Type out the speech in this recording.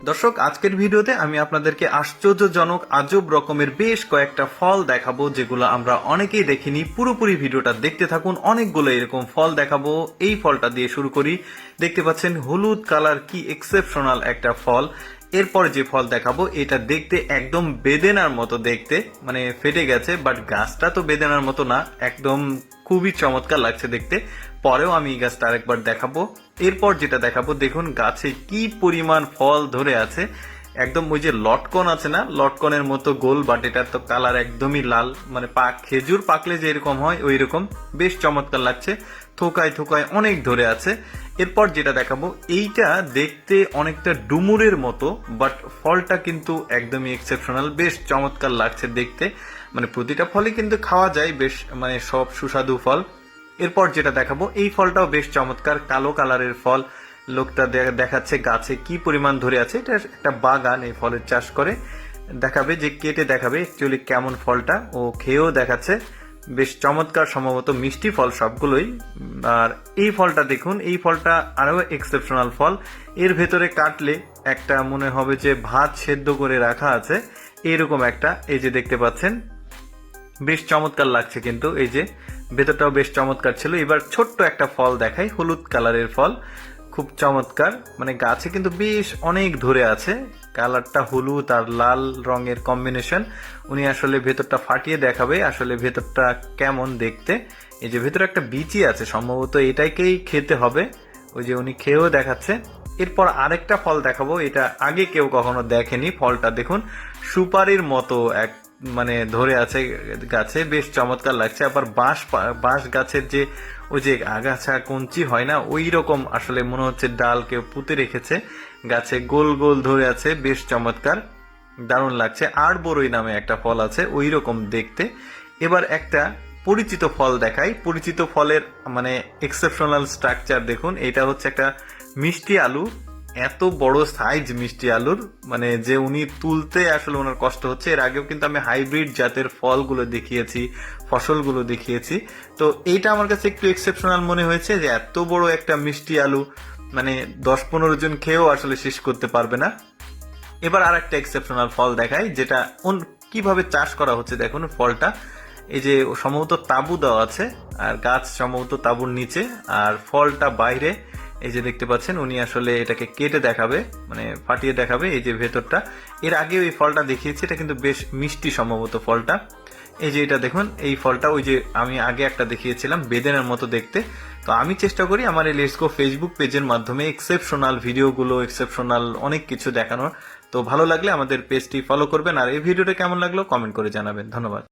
দর্শক, আজকের ভিডিওতে আমি আপনাদেরকে আশ্চর্যজনক আজব রকমের বেশ কয়েকটা ফল দেখাবো, যেগুলো আমরা অনেকেই দেখিনি। পুরোপুরি ভিডিওটা দেখতে থাকুন। অনেকগুলো এরকম ফল দেখাবো। এই ফলটা দিয়ে শুরু করি। দেখতে পাচ্ছেন হলুদ কালার, কি এক্সেপশনাল একটা ফল। এরপর যে ফল দেখাবো এটা দেখতে একদম বেদেনার মতো দেখতে, মানে ফেটে গেছে, বাট গাছটা তো বেদেনার মতো না, একদম খুবই চমৎকার লাগছে দেখতে। পরেও আমি এই গাছটা আরেকবার দেখাবো। এরপর যেটা দেখাবো, দেখুন গাছে কি পরিমাণ ফল ধরে আছে। একদম ওই যে লটকন আছে না, লটকনের মতো গোল, বাট এটার তো কালার একদমই লাল, মানে খেজুর পাকলে যে এরকম হয় ওই রকম। বেশ চমৎকার লাগছে, থোকায় থোকায় অনেক ধরে আছে। এরপর যেটা দেখাবো, এইটা দেখতে অনেকটা ডুমুরের মতো, বাট ফলটা কিন্তু একদমই এক্সেপশনাল, বেশ চমৎকার লাগছে দেখতে। মানে প্রতিটা ফলই কিন্তু খাওয়া যায়, বেশ মানে সব সুস্বাদু ফল। এরপর যেটা দেখাবো, এই ফলটাও বেশ চমৎকার, কালো কালারের ফল। লোকটা দেখাচ্ছে গাছে কি পরিমাণ ধরে আছে। এটা একটা বাগান, এই ফলের চাষ করে। দেখাবে যে কেটে দেখাবে অ্যাকচুয়ালি কেমন ফলটা, ও খেয়েও দেখাচ্ছে। বেশ চমৎকার, সম্ভবত মিষ্টি ফল সবগুলোই। আর এই ফলটা দেখুন, এই ফলটা আরো এক্সেপশনাল ফল। এর ভেতরে কাটলে একটা মনে হবে যে ভাত সেদ্ধ করে রাখা আছে, এইরকম একটা। এই যে দেখতে পাচ্ছেন, বেশ চমৎকার লাগছে কিন্তু। এই যে ভেতরটাও বেশ চমৎকার ছিল। এবার ছোট্ট একটা ফল দেখাই, হলুদ কালারের ফল, খুব চমৎকার। মানে গাছে কিন্তু বেশ অনেক ধরে আছে, কালারটা হলুদ আর লাল রঙের কম্বিনেশন। উনি আসলে ভেতরটা ফাটিয়ে দেখাবে আসলে ভেতরটা কেমন দেখতে। এই যে ভেতরে একটা বিচি আছে, সম্ভবত এটাকেই খেতে হবে। ওই যে উনি খেয়েও দেখাচ্ছে। এরপর আরেকটা ফল দেখাবো, এটা আগে কেউ কখনো দেখেনি। ফলটা দেখুন, সুপারির মতো এক, মানে ধরে আছে গাছে, বেশ চমৎকার লাগছে। আবার বাঁশ গাছের যে ওই যে আগাছা কঞ্চি হয় না, ওই রকম আসলে মনে হচ্ছে ডাল কেউ পুঁতে রেখেছে গাছে, গোল গোল ধরে আছে, বেশ চমৎকার, দারুণ লাগছে। আর বড়ই নামে একটা ফল আছে ওই রকম দেখতে। এবার একটা পরিচিত ফল দেখাই। পরিচিত ফলের মানে এক্সেপশনাল স্ট্রাকচার দেখুন। এটা হচ্ছে একটা মিষ্টি আলু, এত বড় সাইজ মিষ্টি আলুর, মানে যে উনি তুলতে আসলে ওনার কষ্ট হচ্ছে। এর আগেও কিন্তু আমি হাইব্রিড জাতের ফলগুলো দেখিয়েছি, ফসলগুলো দেখিয়েছি। তো এইটা আমার কাছে একটু এক্সেপশনাল মনে হয়েছে, যে এত বড় একটা মিষ্টি আলু, মানে 10-15 জন খেয়েও আসলে শেষ করতে পারবে না। এবার আর একটা এক্সেপশনাল ফল দেখাই, যেটা কিভাবে চাষ করা হচ্ছে দেখুন ফলটা। এই যে সম্ভবত তাঁবু দেওয়া আছে, আর গাছ সম্ভবত তাঁবুর নিচে, আর ফলটা বাইরে। এই যে দেখতে পাচ্ছেন, উনি আসলে এটাকে কেটে দেখাবে, মানে ফাটিয়ে দেখাবে। এই যে ভেতরটা, এর আগে ওই ফলটা দেখিয়েছি, এটা কিন্তু বেশ মিষ্টি সম্ভবত ফলটা। এই যে এটা দেখুন, এই ফলটা ওই যে আমি আগে একটা দেখিয়েছিলাম বেদেনার মতো দেখতে। তো আমি চেষ্টা করি আমার এই লেটস গো ফেসবুক পেজের মাধ্যমে এক্সেপশনাল ভিডিওগুলো, এক্সেপশনাল অনেক কিছু দেখানোর। তো ভালো লাগলে আমাদের পেজটি ফলো করবেন, আর এই ভিডিওটা কেমন লাগলো কমেন্ট করে জানাবেন। ধন্যবাদ।